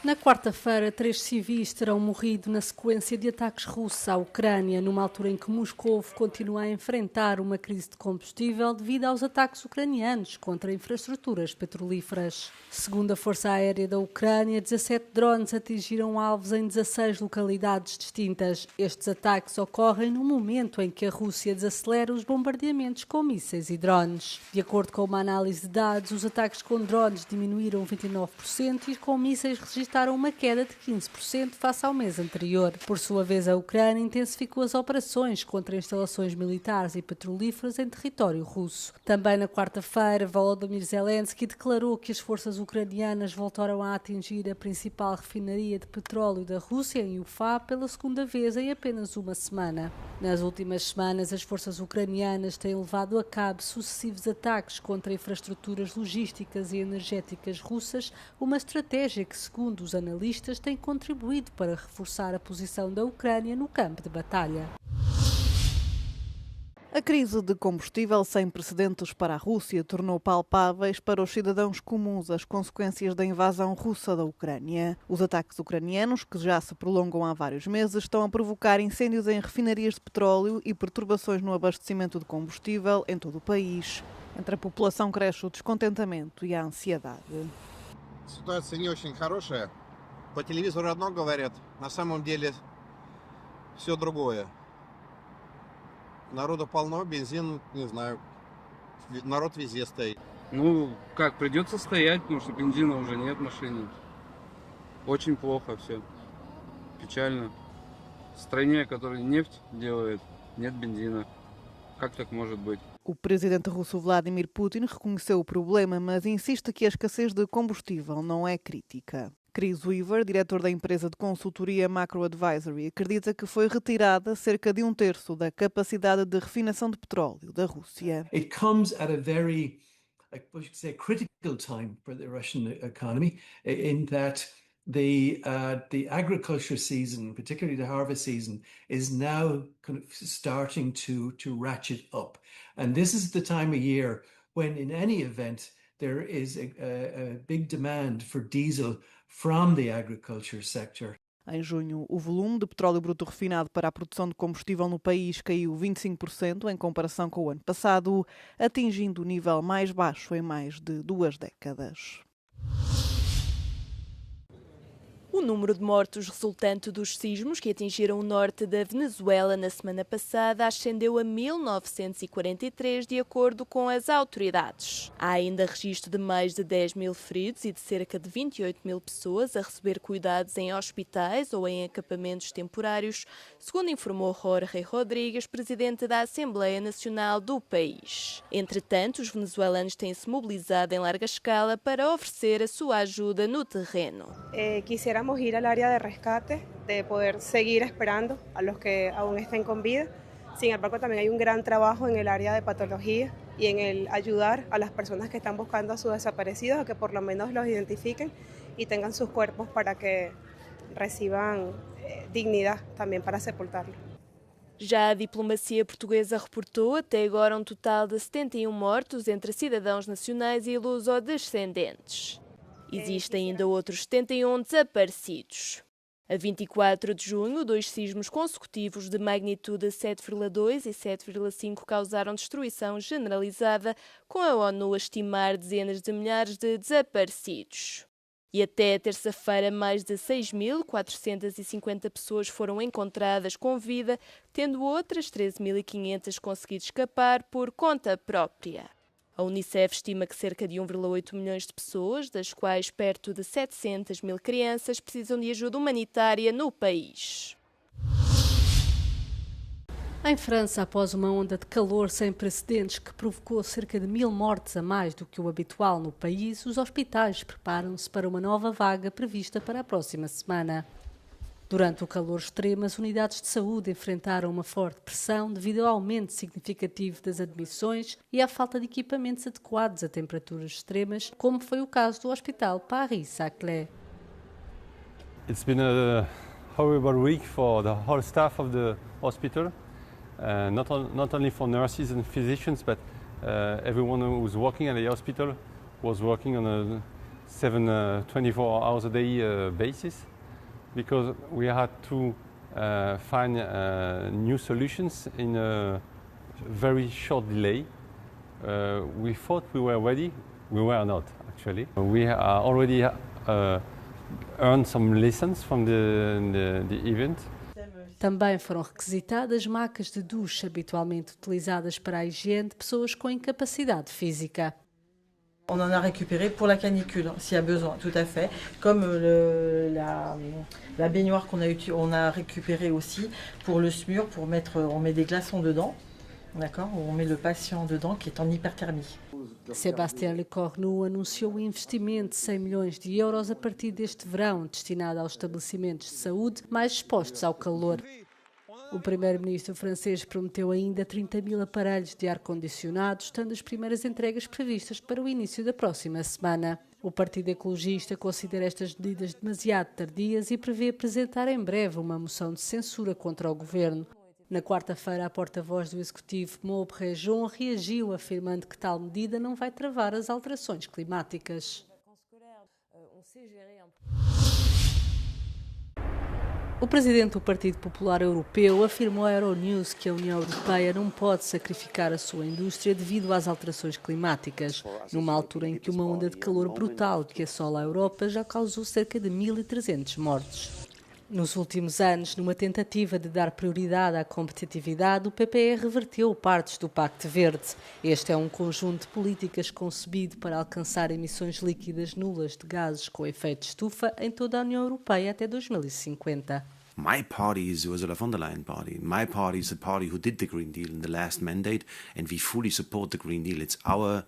Na quarta-feira, 3 civis terão morrido na sequência de ataques russos à Ucrânia, numa altura em que Moscou continua a enfrentar uma crise de combustível devido aos ataques ucranianos contra infraestruturas petrolíferas. Segundo a Força Aérea da Ucrânia, 17 drones atingiram alvos em 16 localidades distintas. Estes ataques ocorrem no momento em que a Rússia desacelera os bombardeamentos com mísseis e drones. De acordo com uma análise de dados, os ataques com drones diminuíram 29% e com mísseis registraram uma queda de 15% face ao mês anterior. Por sua vez, a Ucrânia intensificou as operações contra instalações militares e petrolíferas em território russo. Também na quarta-feira, Volodymyr Zelensky declarou que as forças ucranianas voltaram a atingir a principal refinaria de petróleo da Rússia, em Ufa, pela segunda vez em apenas uma semana. Nas últimas semanas, as forças ucranianas têm levado a cabo sucessivos ataques contra infraestruturas logísticas e energéticas russas, uma estratégia que, segundo os analistas, tem contribuído para reforçar a posição da Ucrânia no campo de batalha. A crise de combustível sem precedentes para a Rússia tornou palpáveis para os cidadãos comuns as consequências da invasão russa da Ucrânia. Os ataques ucranianos, que já se prolongam há vários meses, estão a provocar incêndios em refinarias de petróleo e perturbações no abastecimento de combustível em todo o país. Entre a população cresce o descontentamento e a ansiedade. Ситуация не очень хорошая. По телевизору одно говорят, на самом деле все другое. Народу полно, бензин, не знаю, народ везде стоит. Ну, как, придется стоять, потому что бензина уже нет в машине. Очень плохо все. Печально. В стране, которая нефть делает, нет бензина. Как так может быть? O presidente russo Vladimir Putin reconheceu o problema, mas insiste que a escassez de combustível não é crítica. Chris Weaver, diretor da empresa de consultoria Macro Advisory, acredita que foi retirada cerca de 1/3 da capacidade de refinação de petróleo da Rússia. It comes at a very, critical time for the Russian economy, in that the agriculture season, particularly the harvest season, is now kind of starting to ratchet up. And this is the time of year when, in any event, there is a big demand for diesel from the agriculture sector. Em junho, o volume de petróleo bruto refinado para a produção de combustível no país caiu 25% em comparação com o ano passado, atingindo o nível mais baixo em mais de 2 décadas. O número de mortos resultante dos sismos que atingiram o norte da Venezuela na semana passada ascendeu a 1943, de acordo com as autoridades. Há ainda registro de mais de 10 mil feridos e de cerca de 28 mil pessoas a receber cuidados em hospitais ou em acampamentos temporários, segundo informou Jorge Rodrigues, presidente da Assembleia Nacional do país. Entretanto, os venezuelanos têm-se mobilizado em larga escala para oferecer a sua ajuda no terreno. Quisiéramos ir al área de rescate, de poder seguir esperando a los que aún estén con vida. Sin embargo, también hay un gran trabajo en el área de patología y en el ayudar a las personas que están buscando a sus desaparecidos a que por lo menos los identifiquen y tengan sus cuerpos para que reciban dignidad también para sepultarlos. Já a diplomacia portuguesa reportou até agora um total de 71 mortos entre cidadãos nacionais e luso-descendentes. Existem ainda outros 71 desaparecidos. A 24 de junho, 2 sismos consecutivos de magnitude 7,2 e 7,5 causaram destruição generalizada, com a ONU a estimar dezenas de milhares de desaparecidos. E até terça-feira, mais de 6.450 pessoas foram encontradas com vida, tendo outras 13.500 conseguido escapar por conta própria. A Unicef estima que cerca de 1,8 milhões de pessoas, das quais perto de 700 mil crianças, precisam de ajuda humanitária no país. Em França, após uma onda de calor sem precedentes que provocou cerca de 1.000 mortes a mais do que o habitual no país, os hospitais preparam-se para uma nova vaga prevista para a próxima semana. Durante o calor extremo, as unidades de saúde enfrentaram uma forte pressão devido ao aumento significativo das admissões e à falta de equipamentos adequados a temperaturas extremas, como foi o caso do Hospital Paris-Saclay. It's been a horrible week for the whole staff of the hospital, not only for nurses and physicians, but everyone who's working at the hospital was working on 24 hours a day basis, because we had to find new solutions in a very short delay. We thought we were ready, we were not actually. We already earned some lessons from the event. Também foram requisitadas macas de duche habitualmente utilizadas para a higiene de pessoas com incapacidade física. On en a récupéré pour la canicule, s'il y a besoin, tout à fait. Comme la baignoire on a récupéré aussi pour le SMUR, on met des glaçons dedans, d'accord, on met le patient dedans qui est en hyperthermie. Sébastien Lecornu anunciou um investimento de 100 milhões de euros a partir deste verão, destinado aos estabelecimentos de saúde mais expostos ao calor. O primeiro-ministro francês prometeu ainda 30 mil aparelhos de ar-condicionado, estando as primeiras entregas previstas para o início da próxima semana. O Partido Ecologista considera estas medidas demasiado tardias e prevê apresentar em breve uma moção de censura contra o governo. Na quarta-feira, a porta-voz do Executivo, Maud Brejon, reagiu afirmando que tal medida não vai travar as alterações climáticas. O presidente do Partido Popular Europeu afirmou à Euronews que a União Europeia não pode sacrificar a sua indústria devido às alterações climáticas, numa altura em que uma onda de calor brutal que assola a Europa já causou cerca de 1.300 mortes. Nos últimos anos, numa tentativa de dar prioridade à competitividade, o PPE reverteu partes do Pacto Verde. Este é um conjunto de políticas concebido para alcançar emissões líquidas nulas de gases com efeito de estufa em toda a União Europeia até 2050. My party is Ursula von der Leyen party. My party is the party who did the Green Deal in the last mandate, and we fully support the Green Deal. It's our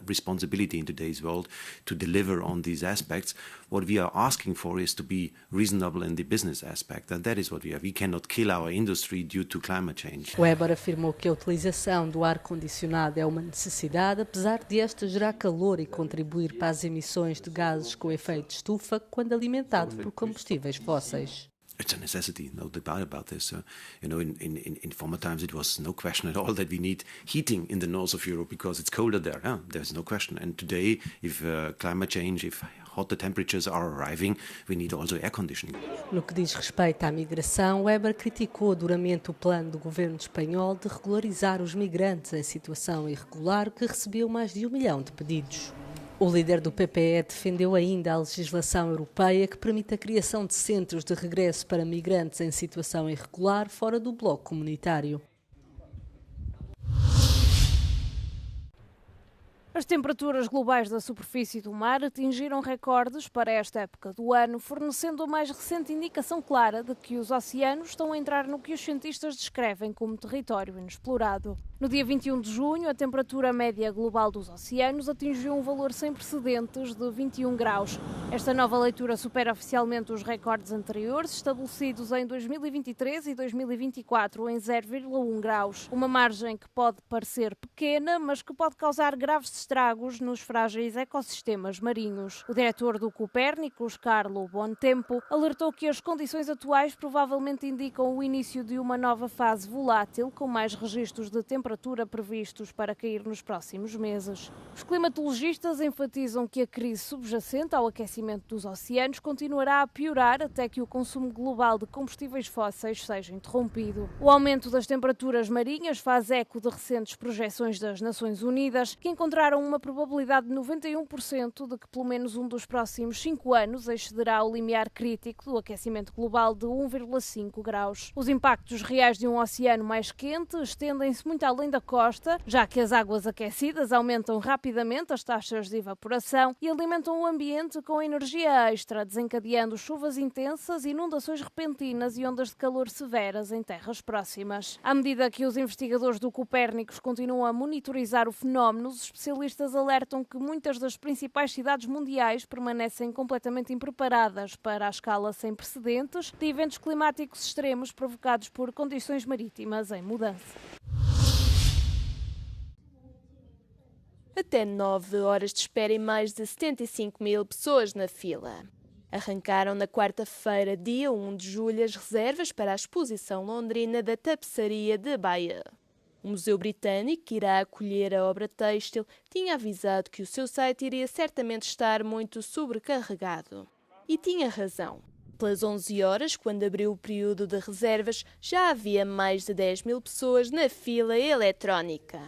responsibility in today's world to deliver on these aspects. What we are asking for is to be reasonable in the business aspect, and that is what we are. We cannot kill our industry due to climate change. Weber afirmou que a utilização do ar-condicionado é uma necessidade, apesar de esta gerar calor e contribuir para as emissões de gases com efeito de estufa quando alimentado por combustíveis fósseis. It's a necessity, no doubt about this. In former times it was no question at all that we need heating in the north of Europe because it's colder there. There's no question. And today, if climate change, if hotter temperatures are arriving, we need also air conditioning. No que diz respeito à migração, Weber criticou duramente o plano do governo espanhol de regularizar os migrantes em situação irregular, que recebeu mais de 1 milhão de pedidos. O líder do PPE defendeu ainda a legislação europeia que permite a criação de centros de regresso para migrantes em situação irregular fora do bloco comunitário. As temperaturas globais da superfície do mar atingiram recordes para esta época do ano, fornecendo a mais recente indicação clara de que os oceanos estão a entrar no que os cientistas descrevem como território inexplorado. No dia 21 de junho, a temperatura média global dos oceanos atingiu um valor sem precedentes de 21 graus. Esta nova leitura supera oficialmente os recordes anteriores, estabelecidos em 2023 e 2024 em 0,1 graus. Uma margem que pode parecer pequena, mas que pode causar graves estragos nos frágeis ecossistemas marinhos. O diretor do Copérnicos, Carlo Bontempo, alertou que as condições atuais provavelmente indicam o início de uma nova fase volátil, com mais registros de temperatura previstos para cair nos próximos meses. Os climatologistas enfatizam que a crise subjacente ao aquecimento dos oceanos continuará a piorar até que o consumo global de combustíveis fósseis seja interrompido. O aumento das temperaturas marinhas faz eco de recentes projeções das Nações Unidas, que encontraram uma probabilidade de 91% de que pelo menos um dos próximos 5 anos excederá o limiar crítico do aquecimento global de 1,5 graus. Os impactos reais de um oceano mais quente estendem-se muito além da costa, já que as águas aquecidas aumentam rapidamente as taxas de evaporação e alimentam o ambiente com energia extra, desencadeando chuvas intensas, inundações repentinas e ondas de calor severas em terras próximas. À medida que os investigadores do Copérnicos continuam a monitorizar o fenómeno, os especialistas alertam que muitas das principais cidades mundiais permanecem completamente impreparadas para a escala sem precedentes de eventos climáticos extremos provocados por condições marítimas em mudança. Até 9 horas de espera e mais de 75 mil pessoas na fila. Arrancaram na quarta-feira, dia 1 de julho, as reservas para a exposição londrina da tapeçaria de Bayeux. O Museu Britânico, que irá acolher a obra têxtil, tinha avisado que o seu site iria certamente estar muito sobrecarregado. E tinha razão. Pelas 11 horas, quando abriu o período de reservas, já havia mais de 10.000 pessoas na fila eletrónica.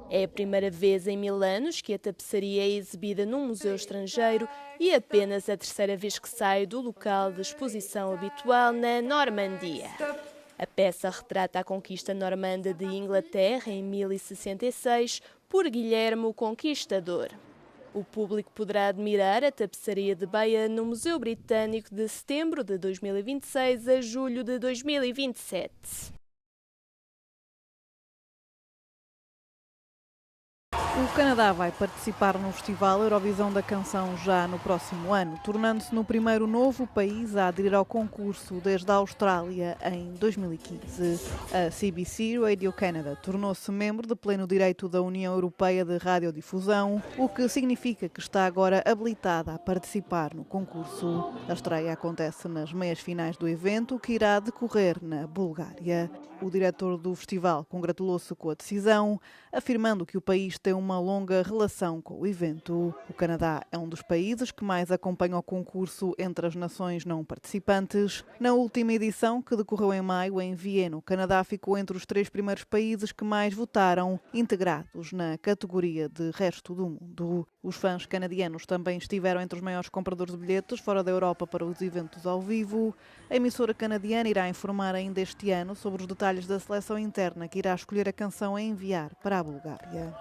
É a primeira vez em 1000 anos que a tapeçaria é exibida num museu estrangeiro e apenas a terceira vez que sai do local de exposição habitual na Normandia. A peça retrata a conquista normanda de Inglaterra em 1066 por Guilherme o Conquistador. O público poderá admirar a tapeçaria de Bayeux no Museu Britânico de setembro de 2026 a julho de 2027. O Canadá vai participar no Festival Eurovisão da Canção já no próximo ano, tornando-se no primeiro novo país a aderir ao concurso desde a Austrália em 2015. A CBC Radio Canada tornou-se membro de pleno direito da União Europeia de Radiodifusão, o que significa que está agora habilitada a participar no concurso. A estreia acontece nas meias finais do evento, que irá decorrer na Bulgária. O diretor do festival congratulou-se com a decisão, afirmando que o país tem uma longa relação com o evento. O Canadá é um dos países que mais acompanha o concurso entre as nações não participantes. Na última edição, que decorreu em maio em Viena, o Canadá ficou entre os 3 primeiros países que mais votaram, integrados na categoria de resto do mundo. Os fãs canadianos também estiveram entre os maiores compradores de bilhetes fora da Europa para os eventos ao vivo. A emissora canadiana irá informar ainda este ano sobre os detalhes da seleção interna que irá escolher a canção a enviar para a Bulgária.